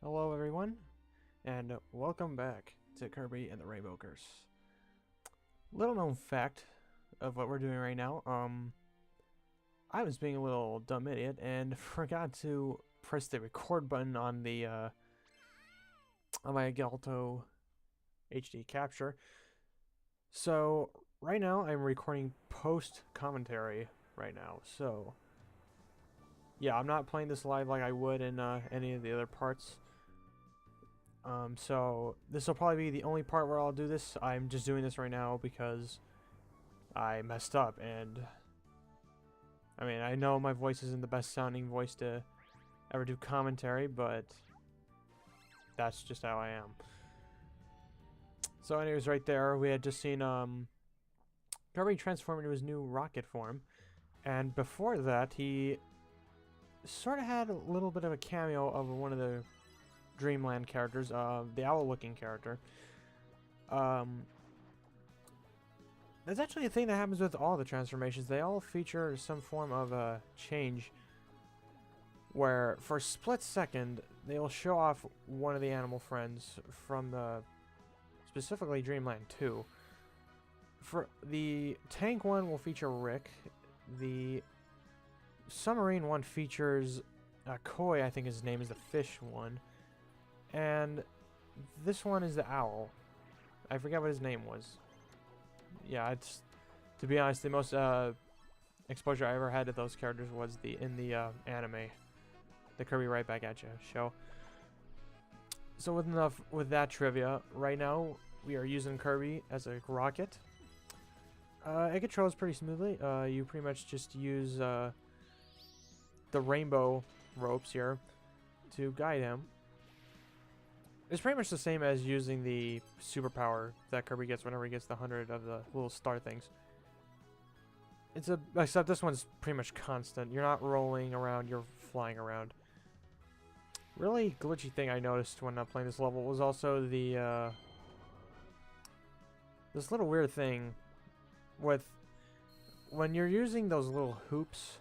Hello everyone, and welcome back to Kirby and the Rainbow Curse. Little known fact of what we're doing right now, I was being a little dumb idiot and forgot to press the record button on the on my Galto HD capture. So right now I'm recording post commentary right now. So yeah, I'm not playing this live like I would in any of the other parts. So this will probably be the only part where I'll do this. I'm just doing this right now because I messed up, and I mean, I know my voice isn't the best sounding voice to ever do commentary, but that's just how I am. So anyways, right there, we had just seen Kirby transform into his new rocket form, and before that, he sort of had a little bit of a cameo of one of the Dreamland characters, the owl-looking character. That's actually a thing that happens with all the transformations. They all feature some form of a change where, for a split second, they will show off one of the animal friends from the, specifically Dreamland 2. For the tank one will feature Rick. The submarine one features Koi, I think his name is the fish one. And this one is the owl. I forget what his name was. Yeah, it's, to be honest, the most exposure I ever had to those characters was in the anime, the Kirby Right Back at Ya show. So with that trivia, right now we are using Kirby as a rocket. It controls pretty smoothly. You pretty much just use the rainbow ropes here to guide him. It's pretty much the same as using the superpower that Kirby gets whenever he gets the 100 of the little star things. Except this one's pretty much constant. You're not rolling around, you're flying around. Really glitchy thing I noticed when playing this level was also the this little weird thing with when you're using those little hoops.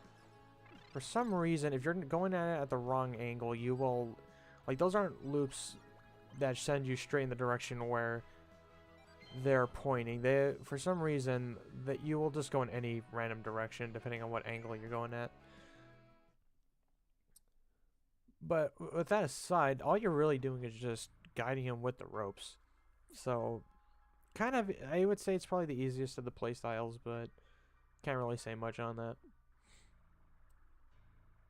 For some reason, if you're going at it at the wrong angle, you will, like, those aren't loops that send you straight in the direction where they're pointing. For some reason, that you will just go in any random direction depending on what angle you're going at. But with that aside, all you're really doing is just guiding him with the ropes. So, kind of, I would say it's probably the easiest of the playstyles, but can't really say much on that.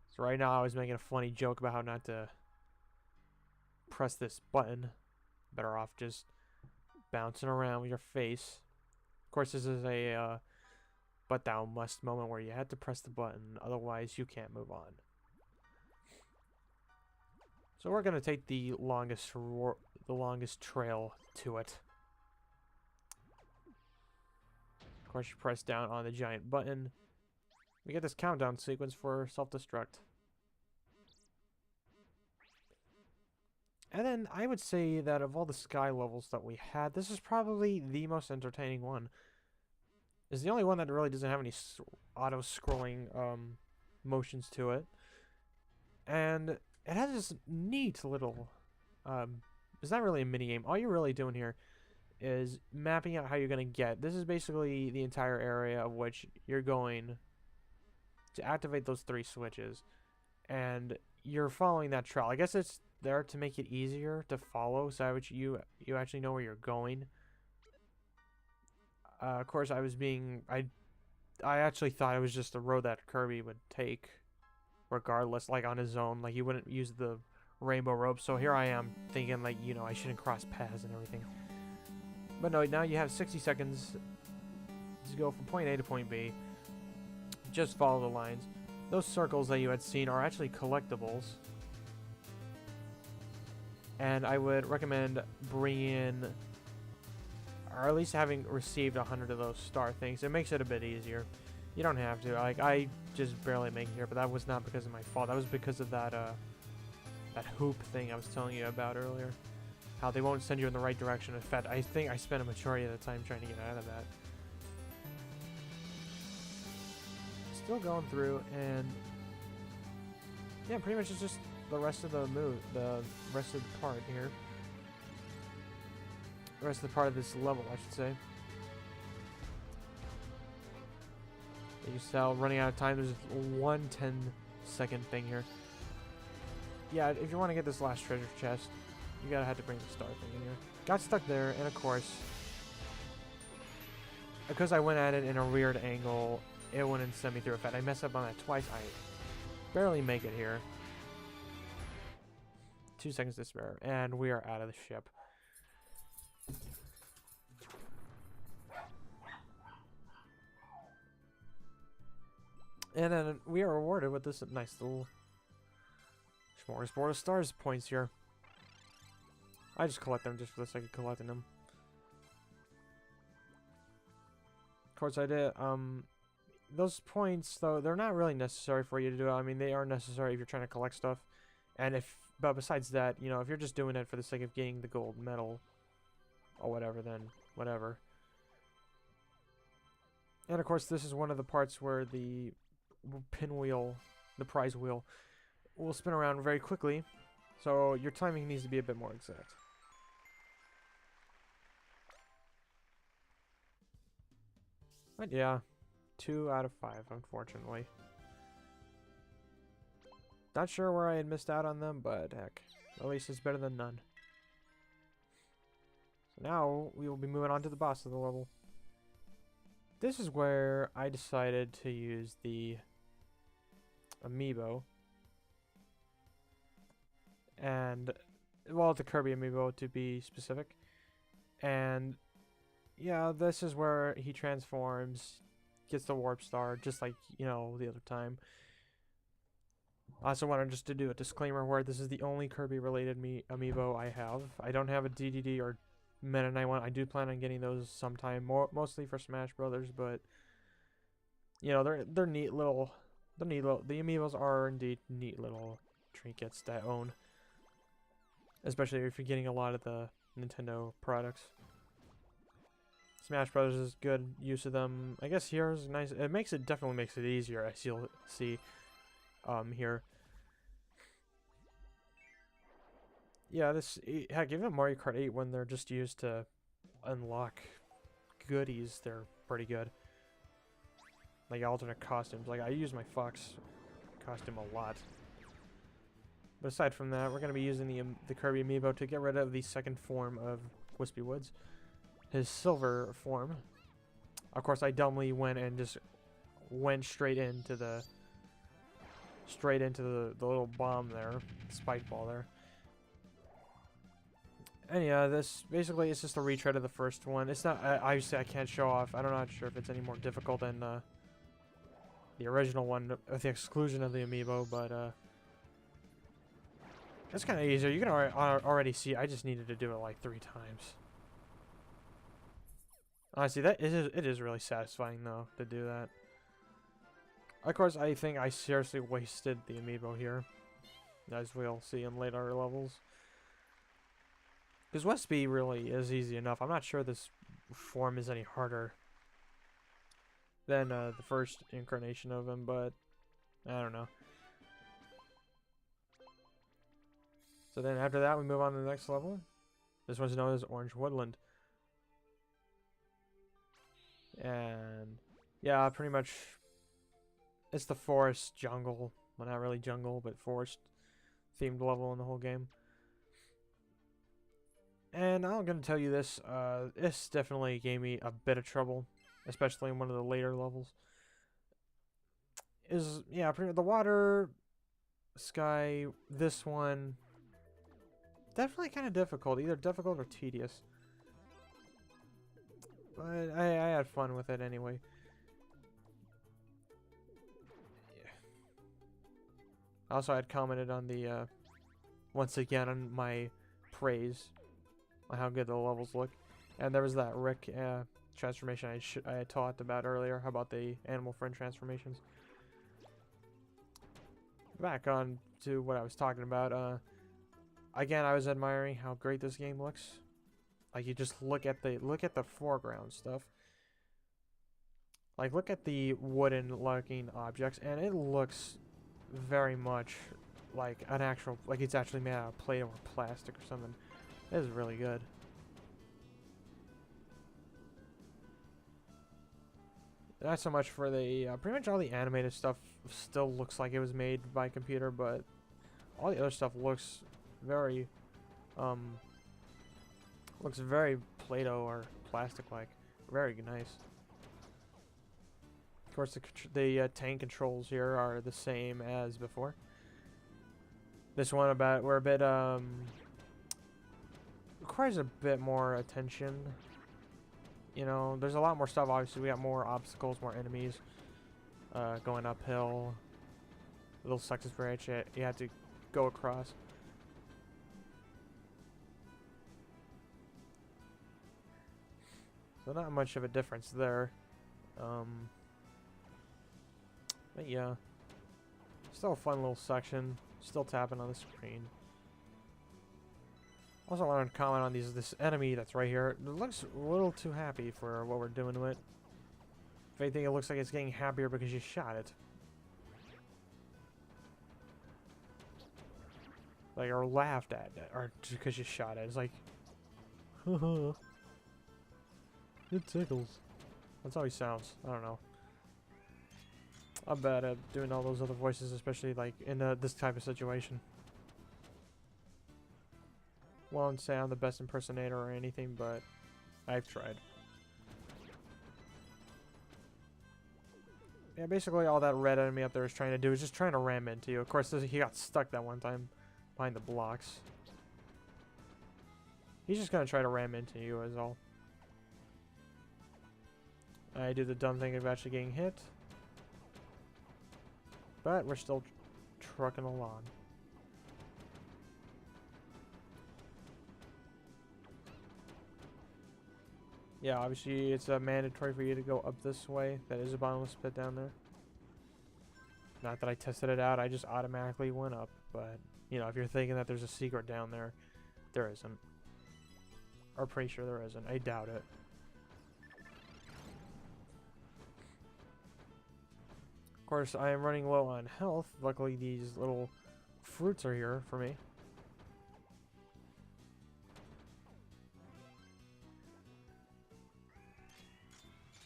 So right now I was making a funny joke about how not to press this button. Better off just bouncing around with your face. Of course, this is a but thou must moment where you had to press the button, otherwise you can't move on. So we're gonna take the longest trail to it. Of course, you press down on the giant button. We get this countdown sequence for self-destruct. And then I would say that of all the sky levels that we had, this is probably the most entertaining one. It's the only one that really doesn't have any auto-scrolling motions to it. And it has this neat little... it's not really a minigame. All you're really doing here is mapping out how you're going to get. This is basically the entire area of which you're going to activate those 3 switches. And you're following that trail. I guess it's there to make it easier to follow, so you actually know where you're going. Of course, I actually thought it was just the road that Kirby would take, regardless, like on his own. Like, he wouldn't use the rainbow rope. So here I am thinking, like, you know, I shouldn't cross paths and everything. But no, now you have 60 seconds to go from point A to point B. Just follow the lines. Those circles that you had seen are actually collectibles. And I would recommend bringing in, or at least having received 100 of those star things. It makes it a bit easier. You don't have to. Like, I just barely make it here, but that was not because of my fault. That was because of that hoop thing I was telling you about earlier. How they won't send you in the right direction. In fact, I think I spent a majority of the time trying to get out of that. Still going through, and yeah, pretty much it's just the rest of the rest of the part here. The rest of the part of this level, I should say. You can tell, running out of time, there's one 10-second thing here. Yeah, if you want to get this last treasure chest, you gotta have to bring the star thing in here. Got stuck there, and of course, because I went at it in a weird angle, it wouldn't send me through. In fact, I messed up on that twice. I barely make it here. 2 seconds to spare, and we are out of the ship. And then we are rewarded with this nice little smorgasbord of stars points here. I just collect them just for the sake of collecting them. Of course, I did. Those points, though, they're not really necessary for you to do it. I mean, they are necessary if you're trying to collect stuff. And but besides that, you know, if you're just doing it for the sake of getting the gold medal or whatever, then whatever. And of course, this is one of the parts where the pinwheel, the prize wheel, will spin around very quickly. So your timing needs to be a bit more exact. But yeah, 2 out of 5, unfortunately. Not sure where I had missed out on them, but heck, at least it's better than none. So now we will be moving on to the boss of the level. This is where I decided to use the amiibo. And, well, the Kirby amiibo to be specific. And, yeah, this is where he transforms, gets the warp star, just like, you know, the other time. I also wanted just to do a disclaimer where this is the only Kirby-related amiibo I have. I don't have a DDD or Meta Knight one. I do plan on getting those sometime, mostly for Smash Brothers, but you know, they're neat little, the amiibos are indeed neat little trinkets to own, especially if you're getting a lot of the Nintendo products. Smash Brothers is good use of them. I guess here is nice. It definitely makes it easier. I see here. Yeah, heck, even Mario Kart 8, when they're just used to unlock goodies, they're pretty good. Like alternate costumes. Like I use my Fox costume a lot. But aside from that, we're gonna be using the Kirby amiibo to get rid of the second form of Wispy Woods, his silver form. Of course, I dumbly went and just went straight into the little bomb there, spike ball there. And yeah, this basically it's just a retread of the first one. It's not obviously I can't show off. I'm not sure if it's any more difficult than the original one with the exclusion of the amiibo, but it's kind of easier. You can already see I just needed to do it like 3 times. Honestly, it is really satisfying though to do that. Of course, I think I seriously wasted the amiibo here, as we'll see in later levels. Because Wispy really is easy enough. I'm not sure this form is any harder than the first incarnation of him, but I don't know. So then after that, we move on to the next level. This one's known as Orange Woodland. And yeah, pretty much it's the forest jungle. Well, not really jungle, but forest themed level in the whole game. And I'm going to tell you this, this definitely gave me a bit of trouble, especially in one of the later levels. Yeah, the water, sky, this one, definitely kind of difficult, either difficult or tedious. But I had fun with it anyway. Yeah. Also, I had commented on the, once again, on my praise on how good the levels look. And there was that Rick transformation I had talked about earlier, how about the animal friend transformations. Back on to what I was talking about, again, I was admiring how great this game looks. Like, you just look at the foreground stuff. Like, look at the wooden looking objects, and it looks very much like an actual, like it's actually made out of plate or plastic or something. This is really good. Not so much for the, pretty much all the animated stuff still looks like it was made by computer, but all the other stuff looks very, Play-Doh or plastic-like. Very nice. Of course, the tank controls here are the same as before. This one we're a bit, requires a bit more attention. You know, there's a lot more stuff, obviously. We got more obstacles, more enemies, going uphill. Little success branch you have to go across. So not much of a difference there. But yeah. Still a fun little section. Still tapping on the screen. Also wanted to comment on this enemy that's right here. It looks a little too happy for what we're doing to it. If anything, it looks like it's getting happier because you shot it. Like, or laughed at it, or because you shot it. It's like, haha. It tickles. That's how he sounds. I don't know. I'm bad at doing all those other voices, especially like in this type of situation. Won't say I'm the best impersonator or anything, but I've tried. Yeah, basically all that red enemy up there is trying to do is just trying to ram into you. Of course, he got stuck that one time behind the blocks. He's just gonna try to ram into you is all. I do the dumb thing of actually getting hit. But we're still trucking along. Yeah, obviously it's mandatory for you to go up this way. That is a bottomless pit down there. Not that I tested it out, I just automatically went up. But, you know, if you're thinking that there's a secret down there, there isn't. Or pretty sure there isn't. I doubt it. Of course, I am running low on health. Luckily, these little fruits are here for me.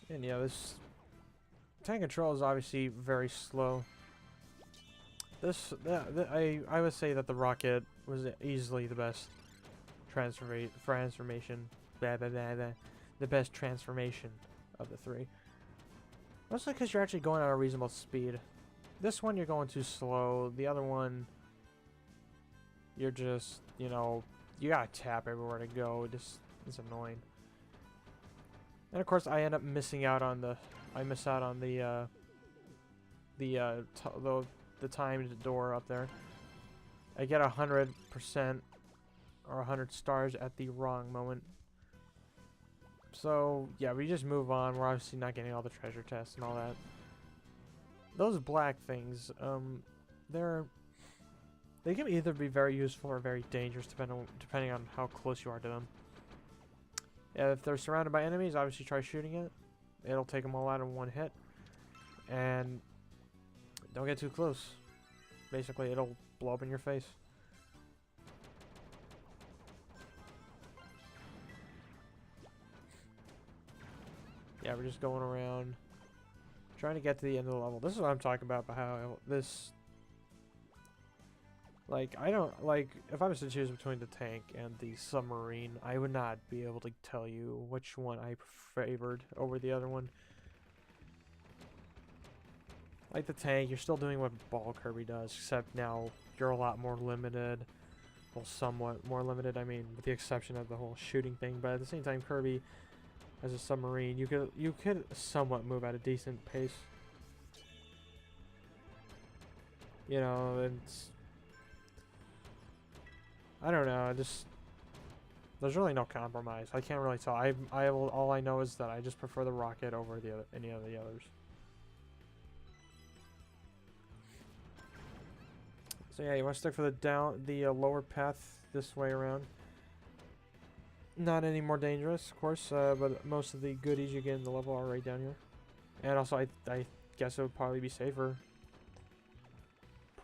And yeah, this tank control is obviously very slow. I would say that the rocket was easily the best transformation. The best transformation of the three. Mostly because you're actually going at a reasonable speed. This one you're going too slow. The other one, you're just, you know, you gotta tap everywhere to go. It's annoying. And of course, I end up missing out on the. I miss out on the timed door up there. I get 100% or 100 stars at the wrong moment. So yeah, we just move on. We're obviously not getting all the treasure chests and all that. Those black things, they can either be very useful or very dangerous depending on how close you are to them. Yeah, if they're surrounded by enemies, obviously try shooting it. It'll take them all out in one hit. And don't get too close. Basically, it'll blow up in your face. Yeah, we're just going around trying to get to the end of the level. This is what I'm talking about how this... Like, I don't... Like, if I was to choose between the tank and the submarine, I would not be able to tell you which one I favored over the other one. Like the tank, you're still doing what Ball Kirby does, except now you're a lot more limited. Well, somewhat more limited, I mean, with the exception of the whole shooting thing. But at the same time, Kirby, as a submarine, you could somewhat move at a decent pace. You know, it's... I don't know, there's really no compromise. I can't really tell. All I know is that I just prefer the rocket over any of the others. So yeah, you want to stick for the lower path this way around. Not any more dangerous, of course, but most of the goodies you get in the level are right down here. And also, I guess it would probably be safer.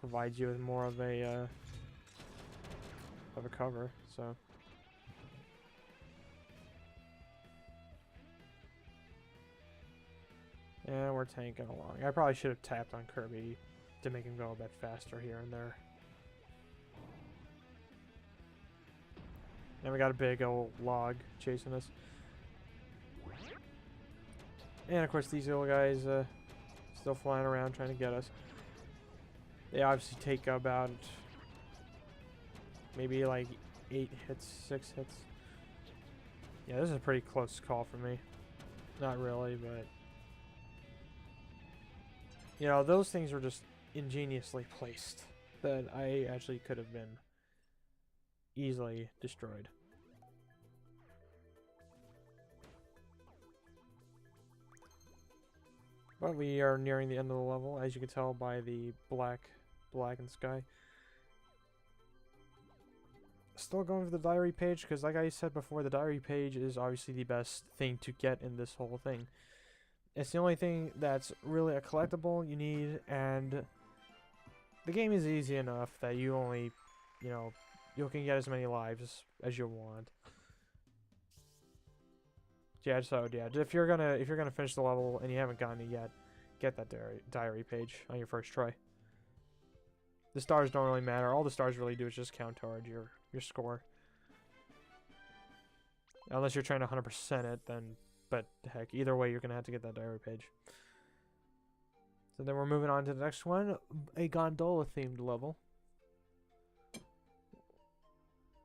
provides you with more of a cover. So. Yeah, we're tanking along. I probably should have tapped on Kirby to make him go a bit faster here and there. And we got a big old log chasing us. And of course these little guys still flying around trying to get us. They obviously take about maybe like 8 hits, 6 hits. Yeah, this is a pretty close call for me. Not really, but... You know, those things were just ingeniously placed that I actually could have been easily destroyed. But we are nearing the end of the level, as you can tell by the blackened sky. Still going for the diary page, because like I said before, the diary page is obviously the best thing to get in this whole thing. It's the only thing that's really a collectible you need, and the game is easy enough that you only, you know, you can get as many lives as you want. Yeah, so yeah, if you're gonna finish the level and you haven't gotten it yet, get that diary page on your first try. The stars don't really matter. All the stars really do is just count towards your score. Unless you're trying to 100% it, then, but heck, either way, you're gonna have to get that diary page. So then we're moving on to the next one, a gondola themed level,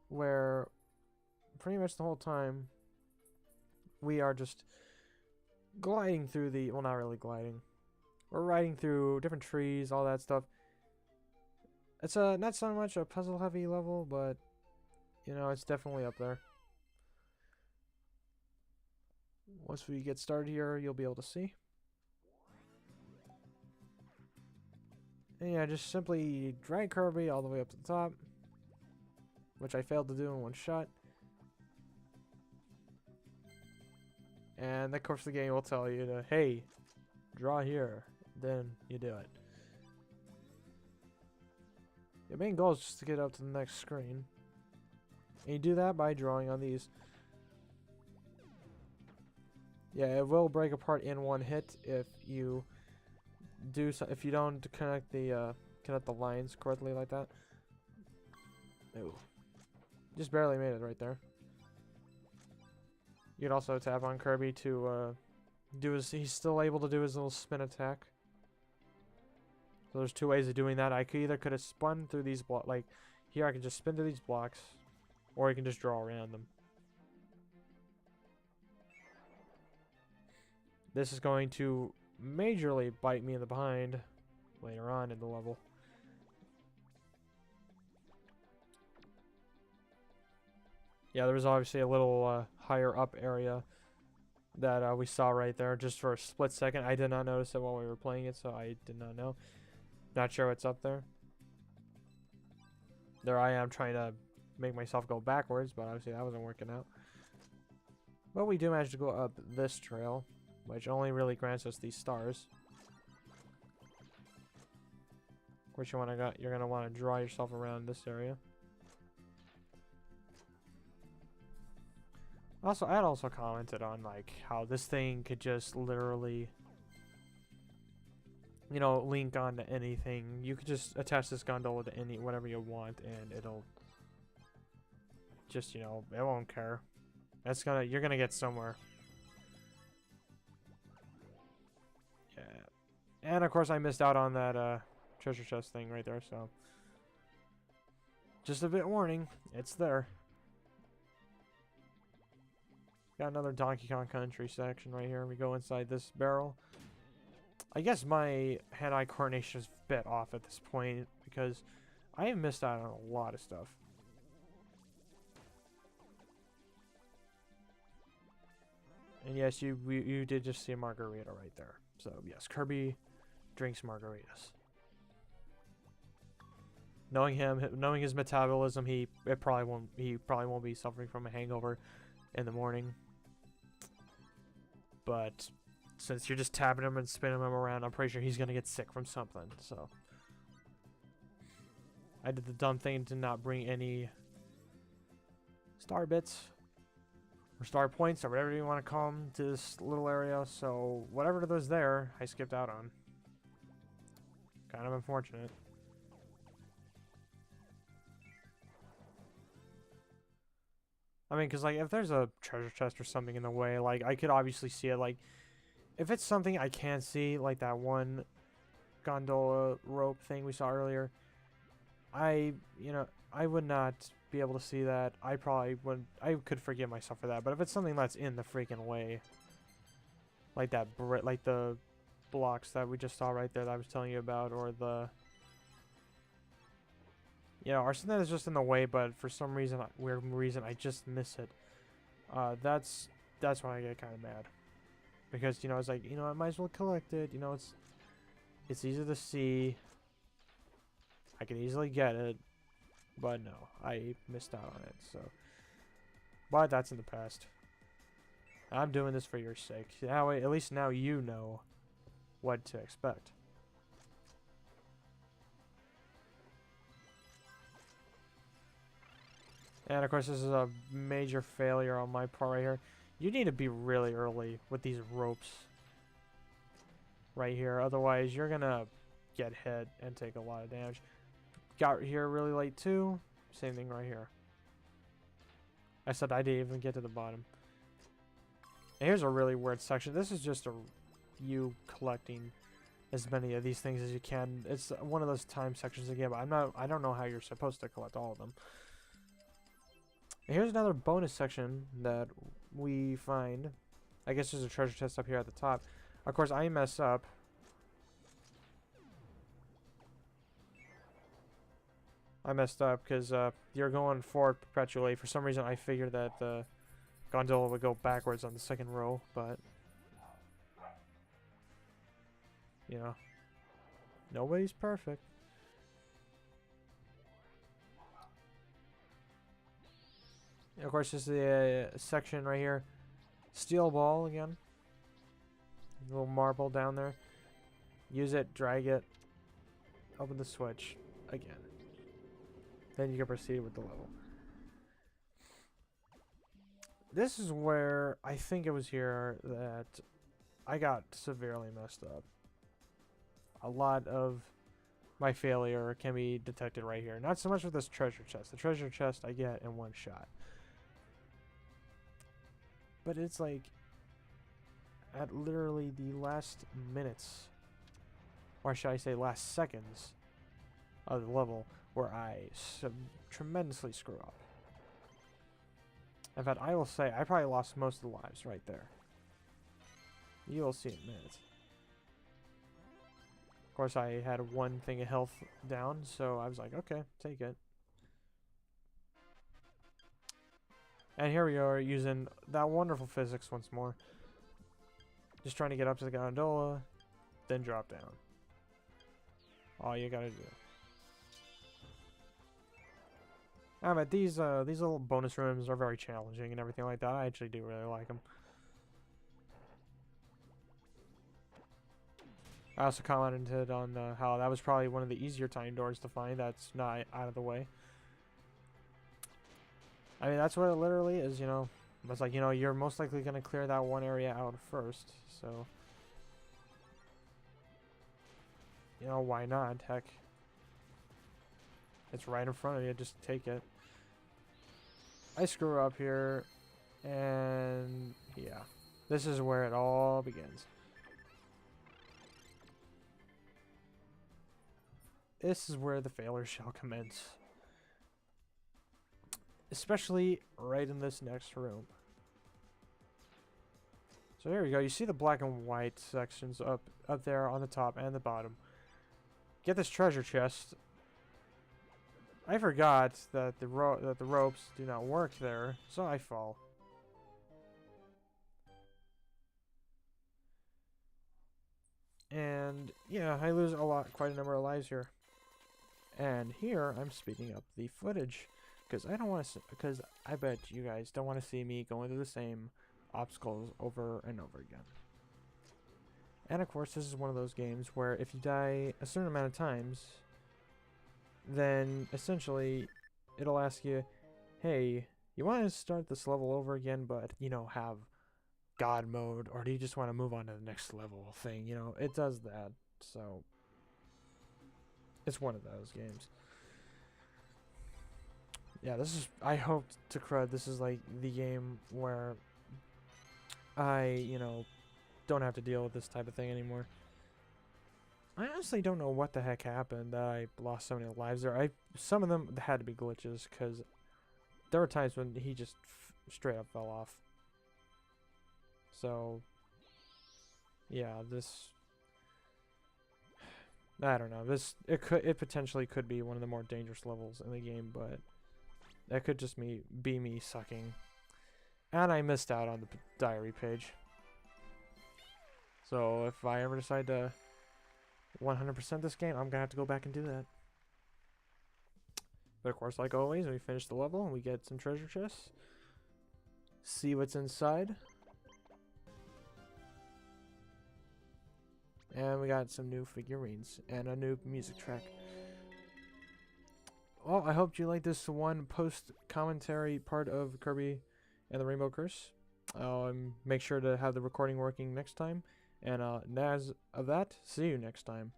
where pretty much the whole time we are just gliding through the, well, not really gliding. We're riding through different trees, all that stuff. It's not so much a puzzle heavy level, but you know, it's definitely up there. Once we get started here, you'll be able to see. And yeah, just simply drag Kirby all the way up to the top, which I failed to do in one shot. And of course the game will tell you to, hey, draw here, then you do it. Your main goal is just to get up to the next screen. And you do that by drawing on these. Yeah, it will break apart in one hit if you do if you don't connect the lines correctly like that. Ooh. Just barely made it right there. You can also tap on Kirby to do his, he's still able to do his little spin attack. So there's two ways of doing that. I could have spun through these blocks, like here I can just spin through these blocks, or you can just draw around them. This is going to majorly bite me in the behind later on in the level. Yeah, there was obviously a little higher up area that we saw right there just for a split second. I did not notice it while we were playing it, so I did not know. Not sure what's up there. There I am trying to make myself go backwards, but obviously that wasn't working out. But we do manage to go up this trail, which only really grants us these stars. Of course, you're gonna want to draw yourself around this area. Also, I had also commented on like how this thing could just literally, you know, link onto anything. You could just attach this gondola to any whatever you want, and it'll just, you know, it won't care. You're gonna get somewhere. Yeah, and of course I missed out on that treasure chest thing right there. So just a bit warning, it's there. Got another Donkey Kong Country section right here. We go inside this barrel. I guess my hand-eye coordination is a bit off at this point because I have missed out on a lot of stuff. And yes, you did just see a margarita right there. So yes, Kirby drinks margaritas. Knowing him, knowing his metabolism, he probably won't be suffering from a hangover in the morning. But since you're just tapping him and spinning him around, I'm pretty sure he's gonna get sick from something. So I did the dumb thing to not bring any star bits or star points or whatever you want to call them to this little area. So whatever was there, I skipped out on. Kind of unfortunate. I mean, because, like, if there's a treasure chest or something in the way, like, I could obviously see it. Like, if it's something I can't see, like that one gondola rope thing we saw earlier, I would not be able to see that. I probably would, I could forgive myself for that. But if it's something that's in the freaking way, like that, like the blocks that we just saw right there that I was telling you about, or the, or something that's just in the way, but for some reason, weird reason, I just miss it. That's when I get kind of mad, because it's like I might as well collect it. It's easy to see. I can easily get it, but no, I missed out on it. So, but that's in the past. I'm doing this for your sake. Now, at least now you know what to expect. And of course, this is a major failure on my part right here. You need to be really early with these ropes right here. Otherwise, you're going to get hit and take a lot of damage. Got here really late too. Same thing right here. I said I didn't even get to the bottom. And here's a really weird section. This is just you collecting as many of these things as you can. It's one of those time sections again, but I don't know how you're supposed to collect all of them. And here's another bonus section that we find. I guess there's a treasure chest up here at the top. Of course, I mess up. I messed up because you're going forward perpetually. For some reason, I figured that the gondola would go backwards on the second row, but nobody's perfect. And of course, this is the section right here. Steel ball again. Little marble down there. Use it, drag it, open the switch again. Then you can proceed with the level. This is where I think it was here that I got severely messed up. A lot of my failure can be detected right here. Not so much with this treasure chest. The treasure chest I get in one shot. But it's like at literally the last minutes, or should I say last seconds of the level, where I tremendously screw up. In fact, I will say I probably lost most of the lives right there. You will see in a minute. Of course, I had one thing of health down, so I was like, okay, take it. And here we are using that wonderful physics once more. Just trying to get up to the gondola, then drop down. All you gotta do. But these little bonus rooms are very challenging and everything like that. I actually do really like them. I also commented on how that was probably one of the easier time doors to find that's not out of the way. I mean, that's what it literally is, It's like, you're most likely going to clear that one area out first, so... why not? Heck. It's right in front of you, just take it. I screw up here, and yeah. This is where it all begins. This is where the failure shall commence. Especially right in this next room. So here we go. You see the black and white sections up there on the top and the bottom. Get this treasure chest. I forgot that the ropes do not work there, so I fall. And yeah, I lose quite a number of lives here. And here I'm speeding up the footage. Because I don't want to, because I bet you guys don't want to see me going through the same obstacles over and over again. And of course, this is one of those games where if you die a certain amount of times, then essentially it'll ask you, hey, you want to start this level over again, but, you know, have God mode, or do you just want to move on to the next level thing? You know, it does that. So it's one of those games. Yeah, this is, I hope to crud, this is like the game where I, you know, don't have to deal with this type of thing anymore. I honestly don't know what the heck happened that I lost so many lives there. Some of them had to be glitches, because there were times when he just straight up fell off. So yeah, this, I don't know. It potentially could be one of the more dangerous levels in the game, but that could just be me sucking. And I missed out on the diary page. So if I ever decide to 100% this game, I'm gonna have to go back and do that. But of course, like always, we finish the level and we get some treasure chests. See what's inside. And we got some new figurines and a new music track. Well, I hope you like this one post-commentary part of Kirby and the Rainbow Curse. Make sure to have the recording working next time. And as of that, see you next time.